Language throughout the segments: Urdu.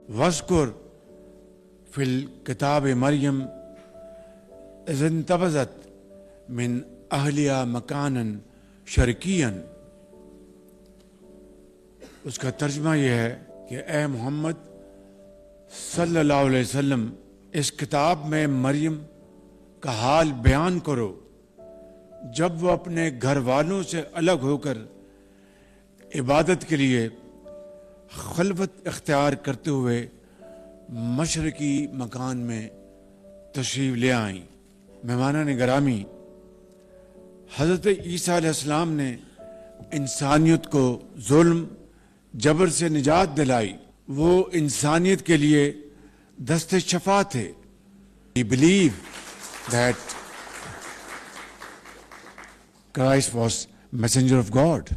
وَاذْكُرْ فِي الْكِتَابِ مریم اذ انتبذت من اہلیہ مکانً شرقیًا. اس کا ترجمہ یہ ہے کہ اے محمد صلی اللہ علیہ وسلم، اس کتاب میں مریم کا حال بیان کرو جب وہ اپنے گھر والوں سے الگ ہو کر عبادت کے لیے خلوت اختیار کرتے ہوئے مشرقی مکان میں تشریف لے آئیں. مہمانان گرامی، حضرت عیسیٰ علیہ السلام نے انسانیت کو ظلم جبر سے نجات دلائی. وہ انسانیت کے لیے دست شفا تھے. We believe that Christ was messenger of God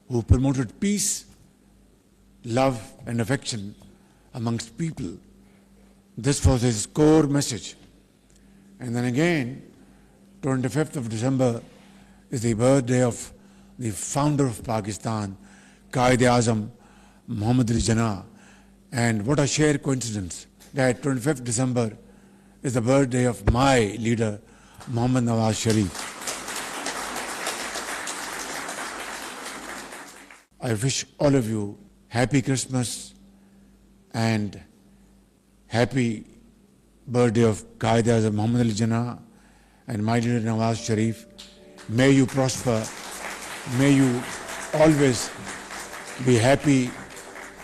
who promoted peace, love and affection amongst people. This was his core message. And then again, 25th of December is the birthday of the founder of Pakistan, Quaid-e-Azam Muhammad Ali Jinnah. And what a sheer coincidence that 25th December is the birthday of my leader, Muhammad Nawaz Sharif. I wish all of you happy Christmas and happy birthday of Quaid-e-Azam Muhammad Ali Jinnah and my leader Nawaz Sharif. May you prosper. May you always be happy,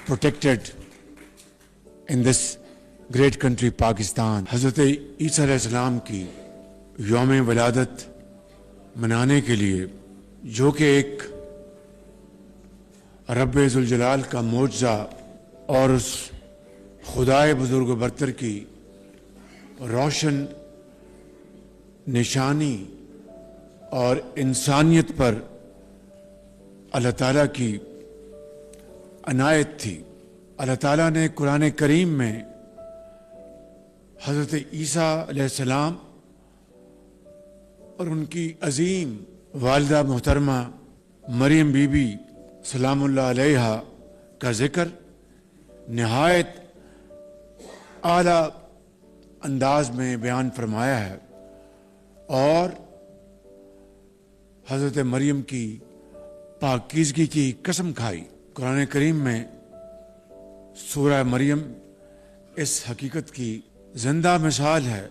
protected in this great country Pakistan. حضرت عیسیٰ علیہ السلام کی یوم ولادت منانے کے لیے، جو کہ ایک رب ذوالجلال کا معجزہ اور اس خدائے بزرگ و برتر کی روشن نشانی اور انسانیت پر اللہ تعالیٰ کی عنایت تھی. اللہ تعالیٰ نے قرآن کریم میں حضرت عیسیٰ علیہ السلام اور ان کی عظیم والدہ محترمہ مریم بی بی سلام اللہ علیہا کا ذکر نہایت اعلیٰ انداز میں بیان فرمایا ہے، اور حضرت مریم کی پاکیزگی کی قسم کھائی. قرآن کریم میں سورہ مریم اس حقیقت کی زندہ مثال ہے